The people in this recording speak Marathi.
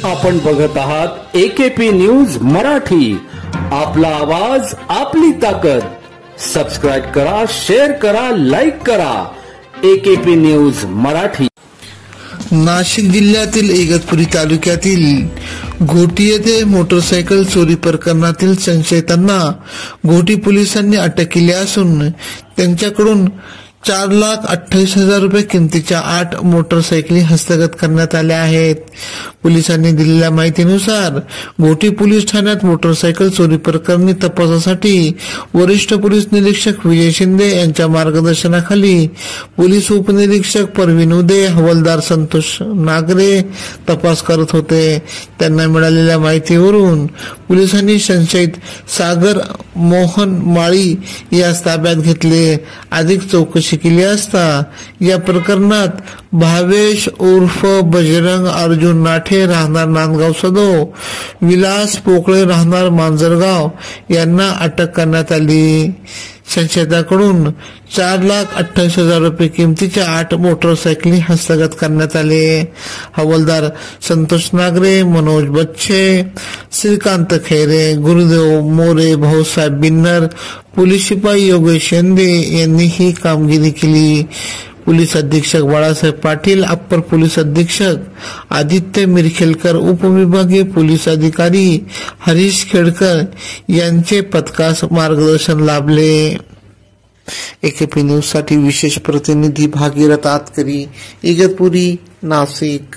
आपण बघत आहात AKP न्यूज मराठी. आपला आवाज आपली ताकद. सबस्क्राइब करा, शेअर करा, लाईक करा. AKP news Marathi. नाशिक जिल्ह्यातील इगतपुरी तालुक्यातील घोटी येथे मोटरसायकल चोरी प्रकरणातील संशयितांना घोटी पोलिसांनी अटक केली असून त्यांच्याकडून 4,28,000 रुपये किमतीच्या 8 मोटरसायकली हस्तगत करण्यात आल्या आहेत. पोलिसांनी दिलेल्या माहितीनुसार घोटी पोलीस ठाण्यात मोटरसायकल चोरी प्रकरणी तपासासाठी वरिष्ठ पोलीस निरीक्षक विजय शिंदे यांच्या मार्गदर्शनाखाली पोलीस उपनिरीक्षक परवीन उदे, हवालदार संतोष नागरे तपास करत होते. त्यांना मिळालेल्या माहितीवरून पोलिसांनी संशयित सागर मोहन माळी यास ताब्यात घेतले. अधिक चौकशी केली असता या प्रकरणात भावेश उर्फ बजरंग अर्जुन नाठे राहणार नांदगाव सदो, विलास पोकळे राहणार मांजरगाव यांना अटक करण्यात आली. संशयिताकडून 4,28,000 रुपये किमतीच्या 8 मोटरसायकली हस्तगत करण्यात आले. हवालदार संतोष नागरे, मनोज बच्चे, श्रीकांत खैरे, गुरुदेव मोरे, भाऊसाहेब बिन्नर, पोलीस शिपाई योगेश शिंदे यांनी ही कामगिरी केली. पोलीस अधीक्षक बाळासाहेब पाटील, अप्पर पोलीस अधीक्षक आदित्य मिरखेलकर, उपविभागीय पोलीस अधिकारी हरीश खेडकर यांचे पथकास मार्गदर्शन लाभले. AKP न्यूज साठी विशेष प्रतिनिधी भागीरथ आतकरी, इगतपुरी, नाशिक.